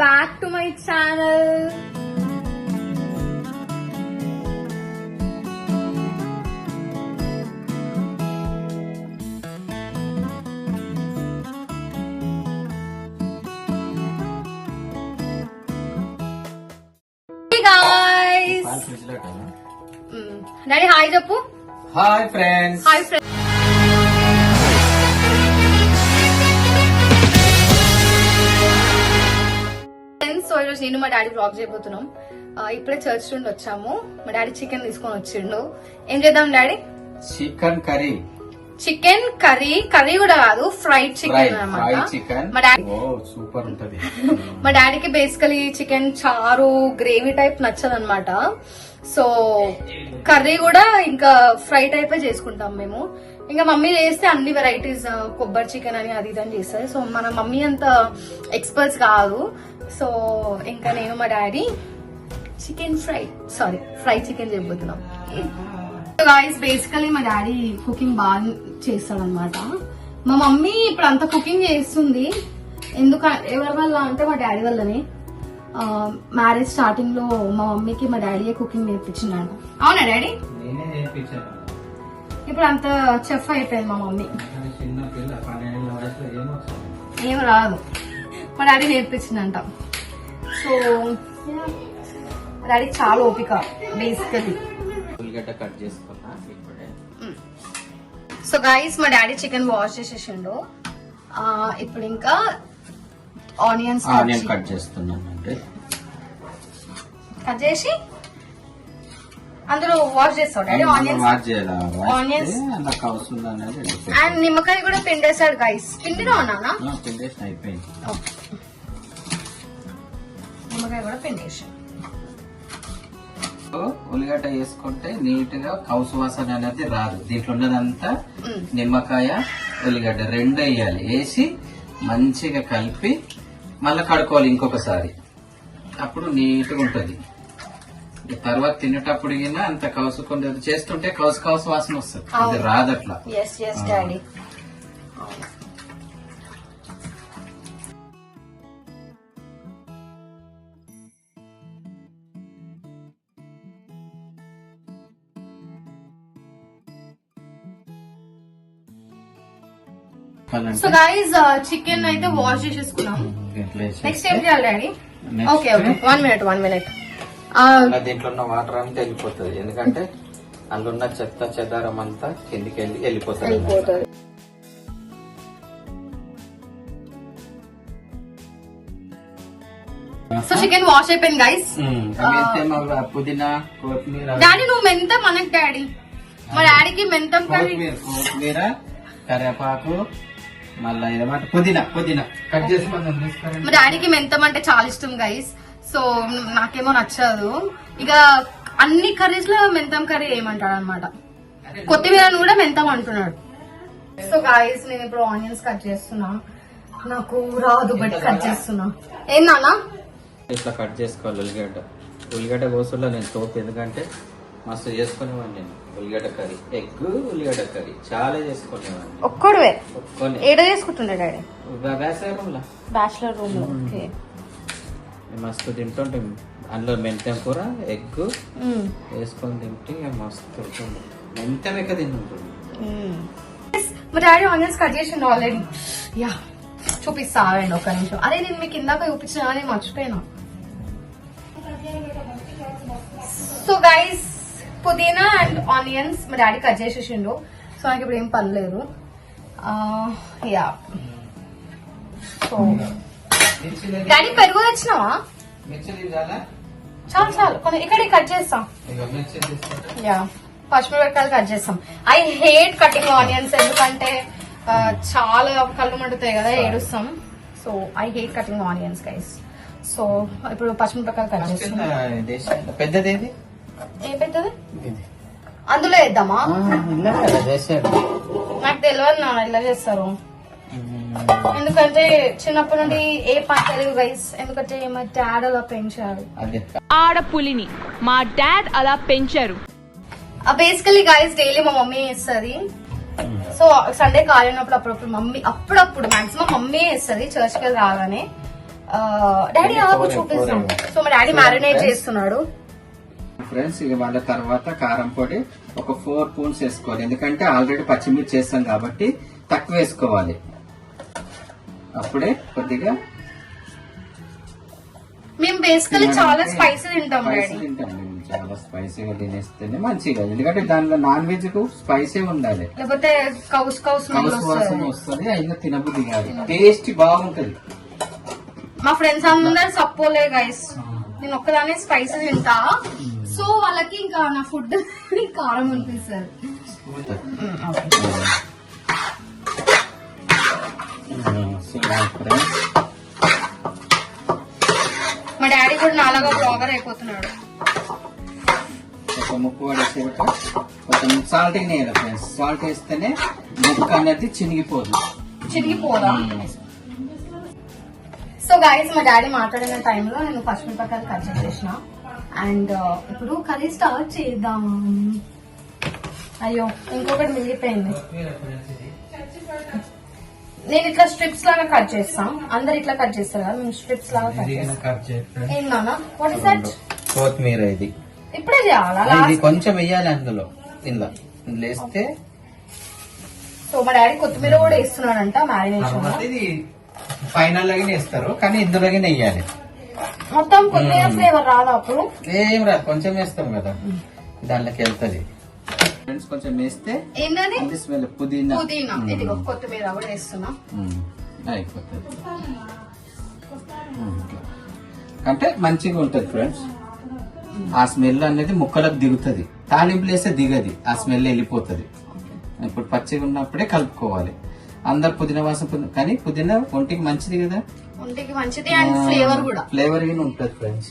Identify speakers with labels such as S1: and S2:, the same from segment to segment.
S1: back to my channel. Hey guys. Daddy hi చెప్పు.
S2: Hi friends.
S1: Hi friends. So ఈరోజు నేను మా daddy blog చేయబోతున్నాం. ఇప్పుడే చర్చ్ నుండి వచ్చాము. మా డాడీ చికెన్ తీసుకొని వచ్చిండు. ఏం చేద్దాం daddy?
S2: Chicken curry.
S1: Chicken curry. Curry కూడా కాదు, ఫ్రైడ్ చికెన్
S2: అన్నమాట.
S1: మా డాడీ
S2: సూపర్ ఉంటది.
S1: మా డాడీకి బేసికలీ చికెన్ చారు గ్రేవీ టైప్ నచ్చదు అనమాట. సో కర్రీ కూడా ఇంకా ఫ్రై టైప్ చేసుకుంటాం మేము. ఇంకా మమ్మీ చేస్తే అన్ని వెరైటీస్, కొబ్బరి చికెన్ అని అది ఇది అని చేస్తారు. సో మన మమ్మీ అంత ఎక్స్పర్ట్స్ కాదు. సో ఇంకా నేను మా డాడీ చికెన్ ఫ్రై చికెన్ చేయబోతున్నాం. గాయ్స్ బేసికలీ మా డాడీ కుకింగ్ బాగా చేస్తాడు అనమాట. మా మమ్మీ ఇప్పుడు అంత కుకింగ్ చేస్తుంది. ఎవరి వల్ల అంటే మా డాడీ వల్లనే. మ్యారేజ్ స్టార్టింగ్ లో మా మమ్మీకి మా డాడీయే కుకింగ్ నేర్పించిందంట. అవునా డాడీ? ఇప్పుడు అంత చెఫ్ అయిపోయింది మా మమ్మీ. ఏం రాదు, మా డాడీ నేర్పించిందంట. సో మా డాడీ చాలా ఓపిక బేసికలీ.
S2: కట్ చేసుకున్నా ఇప్పుడే.
S1: సో గైస్ మా డాడీ చికెన్ వాష్ చేసేసిండు. ఇప్పుడు ఇంకా ఆనియన్స్
S2: కట్ చేస్తున్నానండి.
S1: కట్ చేసి అందులో వాష్ చేస్తావు డాడీ. ఆనియన్స్ అండ్ నిమ్మకాయ కూడా పిండేసాడు గైస్. పిండినా ఉన్నానా?
S2: అయిపోయింది.
S1: నిమ్మకాయ కూడా పిండేసి
S2: ఉల్లిగడ్డ వేసుకుంటే నీట్ గా కౌసు వాసన అనేది రాదు. దీంట్లో ఉన్నదంతా నిమ్మకాయ ఉల్లిగడ్డ రెండు వేయాలి. వేసి మంచిగా కలిపి మళ్ళీ కడుక్కోవాలి ఇంకొకసారి. అప్పుడు నీట్ గా ఉంటది. తర్వాత తినేటప్పుడు అంత కౌసుకొని చేస్తుంటే కౌసు వాసన వస్తుంది. అది రాదు అట్లా.
S1: సో గైస్ చికెన్ అయితే వాష్ చేసేసుకున్నాం. నెక్స్ట్ ఏం చేయాలి డాడీ? Okay 1 minute.
S2: దీంట్లో ఉన్న వాటర్ అంతా వెళ్ళిపోతుంది. ఎందుకంటే అందులో ఉన్న చెత్త చెదారం అంతా కిందికి వెళ్ళి వెళ్ళిపోతుంది.
S1: సో చికెన్ వాష్ అయిపోయింది గైస్.
S2: పుదీనా కొత్తిమీర.
S1: డాడీ నువ్వు మెంతం అనకు డాడీ. మా డాడీకి మెంతం
S2: కొత్తిమీర కరివేపాకు మళ్ళీ ఏమంటే పుదీనా కట్ చేసి
S1: మా డాడీకి మెంతం అంటే చాలా ఇష్టం గైస్. సో నాకేమో నచ్చదు. ఇక అన్ని కర్రీస్ లో మెంతం కర్రీ ఏమంటాడు అనమాట. కొత్తిమీరను కూడా మెంతం అంటున్నాడు. సో గైస్ నేను ఇప్పుడు ఆనియన్స్ కట్ చేస్తున్నా. నాకు రాదు బట్ కట్ చేస్తున్నా. ఏం నాన్న?
S2: ఇట్లా కట్ చేసుకోవాలి. ఉల్లిగడ్డ కోసంలో నేను తోపు. ఎందుకంటే మస్తు చేసుకునేవాడిని నేను ఉల్లిగడ్డ కర్రీ. ఎగ్ ఉల్లిగడ్డ కర్రీ చాలా చేసుకునేవాడిని.
S1: ఒక్కడే ఏడో చేసుకుంటుండే డాడీ? బ్యాచిలర్ రూమ్ లో.
S2: మస్తు తింటుంటే అందులో మెంతం కూర ఎగ్ వేసుకొని తింటే మస్తు ఉంటుంది. మెంతం ఎక్క తింటుంటుంది.
S1: మా డాడీ ఆనియన్స్ కట్ చేసిండు ఆల్రెడీ. యా చూపిస్తా అండి ఒక నిమిషం. అరే నేను మీకు ఇందాక చూపించిన నేను మర్చిపోయినా. సో గైస్ పుదీనా అండ్ ఆనియన్స్ మా డాడీ కట్ చేసేసిండు. సో నాకు ఇప్పుడు ఏం పని లేదు. యా సో డాడీ పెరుగు తెచ్చినావా? చాలు కొన్ని ఇక్కడ కట్ చేస్తాం. యా పచ్చిమిరపకాయలు కట్ చేస్తాం. I hate cutting onions. ఎందుకంటే చాలా కళ్ళు మండుతాయి కదా, ఏడుస్తాం. So I hate cutting onions guys. So ఇప్పుడు పచ్చిమిరపకాయలు కట్ చేస్తాం.
S2: పెద్దది
S1: ఏం పెద్దది? అందులో వేద్దామా? నాకు తెలియదు నాన్న ఇలా చేస్తారు. ఎందుకంటే చిన్నప్పటి నుండి ఏ పని తెలియదు గైస్. ఎందుకంటే మా డాడ్ అలా పెంచారు.
S3: ఆడపులిని మా డాడ్ అలా పెంచారు.
S1: బేసికలీ గైస్ డైలీ మా మమ్మీ వేస్తుంది. సో సండే ఖాళీ ఉన్నప్పుడు అప్పుడప్పుడు మాక్సిమం మమ్మీ వేస్తుంది చర్చ్కి వెళ్ళి రాగానే. డాడీ ఆకు చూపిస్తాం. సో మా డాడీ మ్యారినేట్ చేస్తున్నాడు
S2: ఫ్రెండ్స్. ఇక వాళ్ళ తర్వాత కారం పొడి ఒక 4 స్పూన్స్ వేసుకోవాలి, ఎందుకంటే ఆల్రెడీ పచ్చిమిర్చి చేస్తాం కాబట్టి తక్కువ వేసుకోవాలి. అప్పుడే కొద్దిగా
S1: మేము బేసికలీ చాలా స్పైసీ తింటాం డాడీ.
S2: చాలా స్పైసీగా తినేస్తేనే మంచిగా, ఎందుకంటే దానిలో నాన్ వెజ్ కు స్పైసీ ఉండాలి,
S1: లేకపోతే కౌస్
S2: వాసన వస్తుంది, అయినా తినబుద్ధి కాదు. టేస్ట్ బాగుంటది.
S1: మా ఫ్రెండ్స్ అందరు సపోలే గైస్, నేను ఒక్కదానే స్పైసీ తింటా, సో వాళ్ళకి ఇంకా నా ఫుడ్ కారం అనిపిస్తుంది. మా డాడీ కూడా నాలాగా బ్లాగర్ అయిపోతున్నాడు.
S2: ఒక ముక్క పడేసాక కొంచెం సాల్ట్ వేయాలి ఫ్రెండ్స్. సాల్ట్ వేస్తేనే ముక్క అనేది
S1: చిరిగిపోదా? సో గైస్ మా డాడీ మాట్లాడిన టైంలో నేను పచ్చిమిరపకాయలు కట్ చేసేసిన. అండ్ ఇప్పుడు కర్రీ స్టార్ట్ చేద్దాం. అయ్యో ఇంకొకటి మిగిలిపోయింది. నేను ఇట్లా స్ట్రిప్స్ లాగా కట్ చేస్తాం, అందరు ఇట్లా కట్ చేస్తారు కదా, మేము స్ట్రిప్స్ లాగా కట్ చేస్తాం. ఏం నాన్న వాట్ ఇస్ దట్?
S2: కొత్తిమీర. ఇది
S1: ఇప్పుడే చేయాలా?
S2: ఇది కొంచెం వేయాలి అందులో, ఇందులో వేస్తే.
S1: సో మా డాడీ కొత్తిమీర కూడా వేస్తున్నాడంట మ్యారినేషన్.
S2: ఇది ఫైనల్ లాగానే వేస్తారు, కానీ ఇందులోనే వేయాలి.
S1: మొత్తం కొత్తిమీర ఫ్లేవర్ రాదా అప్పుడు?
S2: ఏం రాదు, కొంచెం వేస్తాం కదా దాంట్లోకి వెళ్తుంది. ఫ్రెండ్స్ కొంచెం వేస్తే
S1: ఏంటది?
S2: స్మెల్ పుదీనా.
S1: ఇదిగో కొత్తిమీర కూడా వేస్తున్నా.
S2: అయిపోతుంది అంటే మంచిగా ఉంటది ఫ్రెండ్స్. ఆ స్మెల్ అనేది ముక్కలకు దిగుతుంది, తాలింపులు వేస్తే దిగది, ఆ స్మెల్ వెళ్ళిపోతుంది. ఇప్పుడు పచ్చిగా ఉన్నప్పుడే కలుపుకోవాలి. అందరు పుదీనా వాసన, కానీ పుదీనా ఒంటికి మంచిది కదా,
S1: ఒంటికి మంచిది అండ్ ఫ్లేవర్ కూడా
S2: ఉంటది ఫ్రెండ్స్.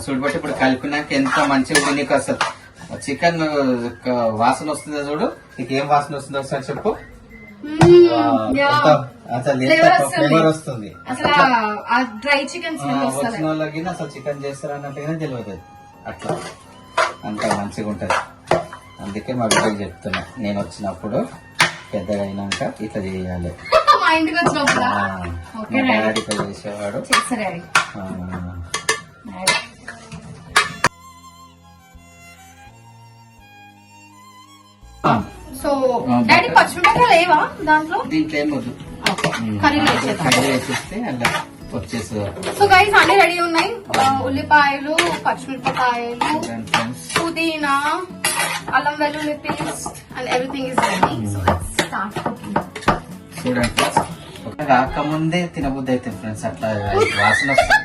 S2: చూడబట్టి ఇప్పుడు కలిపినాక ఎంత మంచిగా నీకు అసలు చికెన్ వాసన వస్తుందో చూడు. నీకు ఏం వాసన వస్తుందో ఒకసారి చెప్పు. అసలు ఫ్లేవర్ వస్తుంది.
S1: డ్రై చికెన్
S2: వచ్చిన వాళ్ళకి అసలు చికెన్ చేస్తారు అన్నట్టుగానే తెలియదు. అట్లా అంత మంచిగా ఉంటది. అందుకే మా బిడ్డకి చెప్తున్నా, నేను వచ్చినప్పుడు పెద్దగా అయినాక ఇట్లా చేయాలి.
S1: మా ఇంటికి వచ్చినప్పుడు
S2: డాడీ ఇట్లా చేసేవాడు.
S1: సో డాడీ పచ్చిమిరపకాయలు లేవా దాంట్లో?
S2: దీంట్లో ఏం వద్దు,
S1: కర్రీలో
S2: వేసేస్తే అలా వచ్చేస్తుంది.
S1: సో గైస్ అన్ని రెడీ ఉన్నాయి. ఉల్లిపాయలు, పచ్చిమిరపకాయలు, పుదీనా, అల్లం వెల్లుల్లి paste and everything is ready. So let's start cooking.
S2: చూడండి రాకముందే తినబుద్ధి అయితే ఫ్రెండ్స్, అట్లా వాసన వస్తుంది.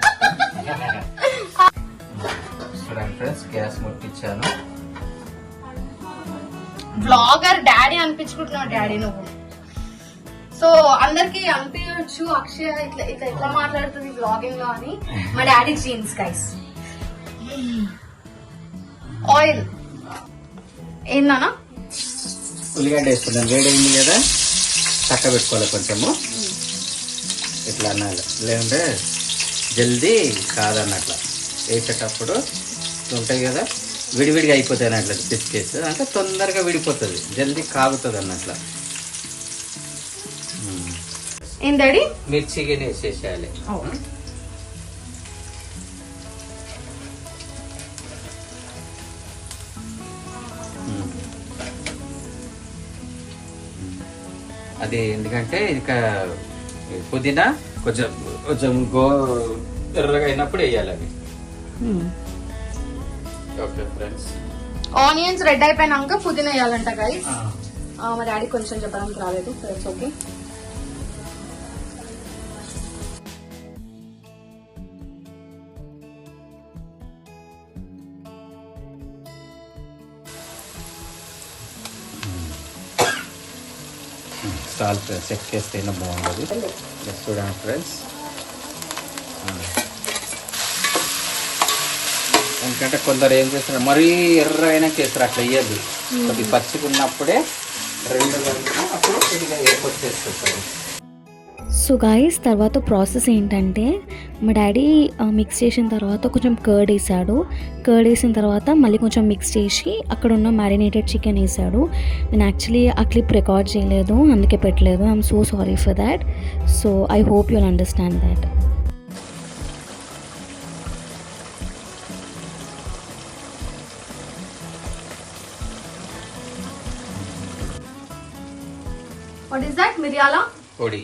S2: చూడండి ఫ్రెండ్స్, గ్యాస్ ముట్టించాను.
S1: బ్లాగర్ డాడీ అనిపించుకుంటున్నావు డాడీ నువ్వు. సో అందరికి అనిపించచ్చు అక్షయ ఇట్లా ఇట్లా ఎట్లా మాట్లాడుతుంది బ్లాగింగ్ లో అని. మా డాడీ జీన్స్ గైస్. ఆయిల్ ఏందన్నా?
S2: ఉల్లిగడ్డ వేసుకున్నాను, వేడైంది కదా, చక్క పెట్టుకోవాలి కొంచెము. ఇట్లా అనాలి, లేదంటే జల్దీ కాదన్నట్లా. వేసేటప్పుడు ఉంటాయి కదా, విడివిడిగా అయిపోతాయి అన్నట్లు బిస్కెట్స్, అంటే తొందరగా విడిపోతుంది, జల్దీ కాగుతుంది అన్నట్ల.
S1: ఏంటడి?
S2: మిర్చిగా వేసేసేయాలి. అది ఎందుకంటే ఇక పుదీనా కొంచెం కొంచెం ఎర్రగా అయినప్పుడు వేయాలి అవి. ఓకే ఫ్రెండ్స్,
S1: ఆనియన్స్ రెడ్ అయిపోయినాక పుదీనా వేయాలంట గైస్. మా డాడీ కొంచెం చెప్పడానికి రాలేదు, ఇట్స్ ఓకే.
S2: సాల్ట్ చెక్ చేస్తేనే బాగుంటుంది. చూడండి ఫ్రెండ్స్, ఎందుకంటే కొందరు ఏం చేస్తారు, మరీ ఎర్రగా చేస్తారు, అట్లా వేయద్దు. కొద్దిగా పచ్చిగా ఉన్నప్పుడే 2 గంటలు అప్పుడు కొద్దిగా వచ్చేస్తారు.
S4: సో గాయస్ తర్వాత ప్రాసెస్ ఏంటంటే మా డాడీ మిక్స్ చేసిన తర్వాత కొంచెం కర్డ్ వేసాడు. కర్డ్ వేసిన తర్వాత మళ్ళీ కొంచెం మిక్స్ చేసి అక్కడ ఉన్న మ్యారినేటెడ్ చికెన్ వేసాడు. నేను యాక్చువల్లీ ఆ క్లిప్ రికార్డ్ చేయలేదు, అందుకే పెట్టలేదు. I'm so sorry for that. So I hope you'll understand that.
S1: What is that? మిరియాల
S2: పొడి,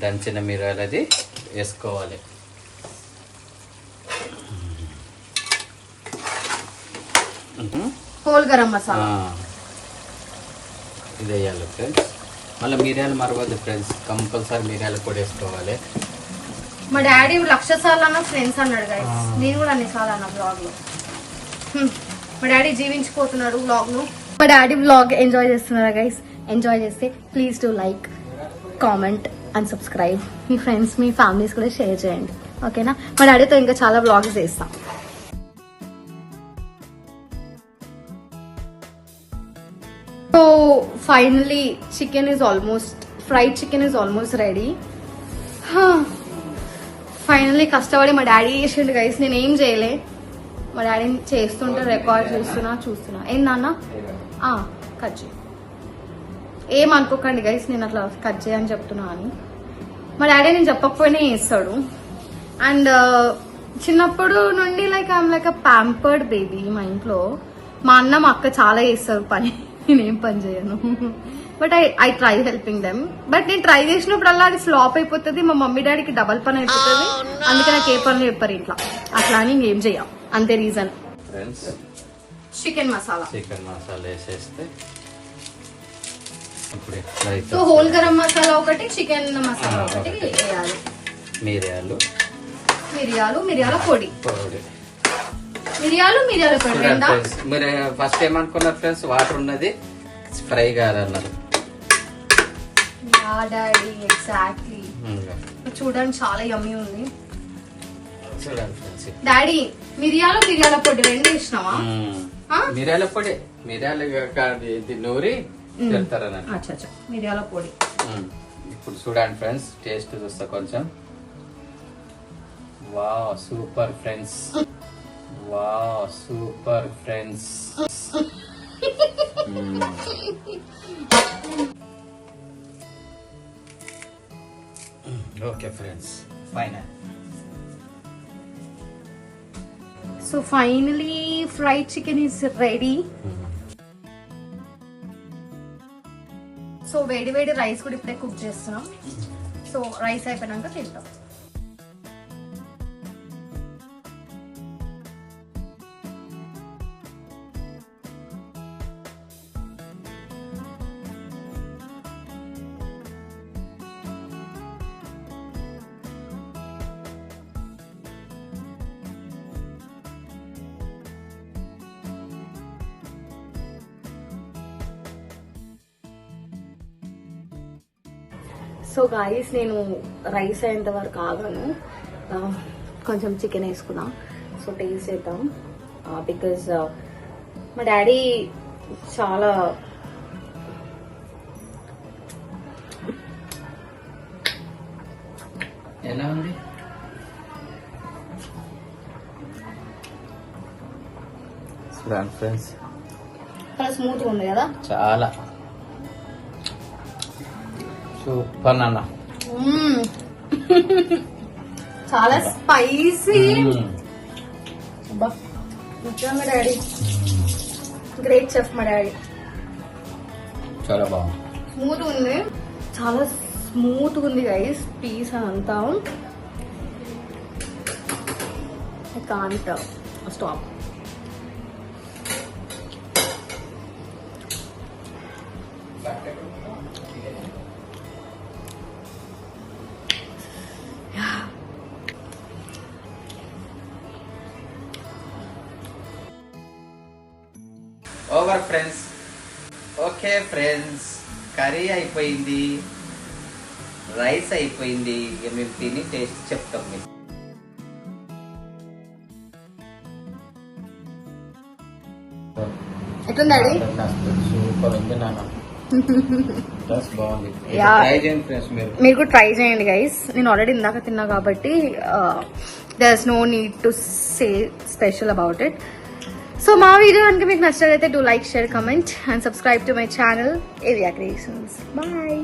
S2: దంచిన మిరియాలది వేసుకోవాలి.
S1: హోల్ గరం మసాలా.
S2: ఇది వేయాలి ఫ్రెండ్స్. మళ్ళీ మిరియాలు మరవద్దు ఫ్రెండ్స్, కంపల్సరీ మిరియాల పొడి వేసుకోవాలి.
S1: మా డాడీ 1,00,000 సార్లు అన్న ఫ్రెండ్స్ అన్నాడు గైస్. నేను కూడా అన్నిసార్లు అన్న బ్లాగ్ లో. మా డాడీ జీవించిపోతున్నాడు వ్లాగ్ లో. మా డాడీ వ్లాగ్ ఎంజాయ్ చేస్తున్నారా గైస్? ఎంజాయ్ చేస్తే please to like, comment and subscribe. Me friends, me families కూడా షేర్ చేయండి, ఓకేనా? మా డాడీతో ఇంకా చాలా వ్లాగ్స్ చేస్తాం. So finally chicken is almost, fried chicken is almost ready. Finally కష్టపడి మా డాడీ చేసిండు గైస్, నేను ఏం చేయలే. మా డాడీని చేస్తుంటే రికార్డ్ చూస్తున్నా. ఏం నాన్న కట్ చేయి. ఏమనుకోకండి గైస్, నేను అట్లా కట్ చేయని చెప్తున్నా అని. మా డాడీ నేను చెప్పకపోయినా చేస్తాడు. అండ్ చిన్నప్పుడు నుండి I'm like a pampered baby మా ఇంట్లో. మా అన్న మా అక్క చాలా చేస్తారు పని, నేనేం పని చేయను. But I try helping them. But నేను ట్రై చేసినప్పుడల్లా అది ఫ్లాప్ అయిపోతుంది. మా మమ్మీ డాడీకి డబల్ పని అయిపోతుంది. అందుకే నాకు ఏ పనులు చెప్పారు ఇంట్లో. అట్లా అని ఇంకేం చెయ్యం, అంతే రీజన్.
S2: ఫ్రెండ్స్
S1: చికెన్ మసాలా
S2: వేసేస్తే
S1: సో హోల్ గరం మసాలా ఒకటి, చికెన్ మసాలా ఒకటి వేయాలి. మిరియాల పొడి. మిరియాల పొడి రెండా?
S2: మీరు ఫస్ట్ ఏమనుకున్నారు ఫ్రెండ్స్? వాటర్ ఉన్నది ఫ్రై కాదన్నారు.
S1: Daddy exactly. చూడండి చాలా యమ్మీ ఉంది.
S2: చూడండి ఫ్రెండ్స్,
S1: డాడీ మిరియాల పొడి రెండు ఇచ్చినావా?
S2: మిరియాల పొడి, మిరియాలు నూరి పెడతారని.
S1: అచ్చా మిరియాల పొడి.
S2: ఇప్పుడు చూడండి ఫ్రెండ్స్, టేస్ట్ చూస్తా కొంచెం. Wow super friends, wow super friends. Okay friends, final.
S1: So finally fried chicken is ready. So వేడి రైస్ కూడా ఇప్పుడే కుక్ చేస్తున్నాం. సో రైస్ అయిపోయినాక తింటాం. సో గాయస్, నేను రైస్ అయ్యేంత వరకు ఆగాను. కొంచెం చికెన్ వేసుకున్నా. సో టేస్ట్ చేద్దాం. బికాజ్ మా డాడీ చాలా
S2: ఎలా ఉంది? ఫ్రెండ్స్
S1: చాలా స్మూత్ ఉంది కదా.
S2: చాలా సూపర్ నాన్న.
S1: చాలా స్పైసీ. నిజంగా డాడీ గ్రేట్ చెఫ్. మా డాడీ
S2: చాలా బాగుంది.
S1: స్మూత్ ఉంది, చాలా స్మూత్ ఉంది గైస్. పీస్ అంతా I can't stop.
S2: Over friends. Okay friends, curry అయిపోయింది, రైస్ అయిపోయింది. ఇక మేము తిని టేస్ట్ చెప్తాం మీకు.
S1: ఎట్లుంది డాడీ?
S2: సూపర్ ఉంది నాన్న. టేస్ట్ బాగుంది.
S1: Yeah.
S2: ట్రై చేయండి ఫ్రెండ్స్ మీరు.
S1: మీరు కూడా ట్రై చేయండి గైస్. నేను ఆల్రెడీ ఇందాక తిన్నా కాబట్టి there is no need to say special about it. So మా వీడియో కనుక మీకు నచ్చినట్లయితే do like, share, comment and subscribe to my channel ఏవియా క్రియేషన్స్. బాయ్.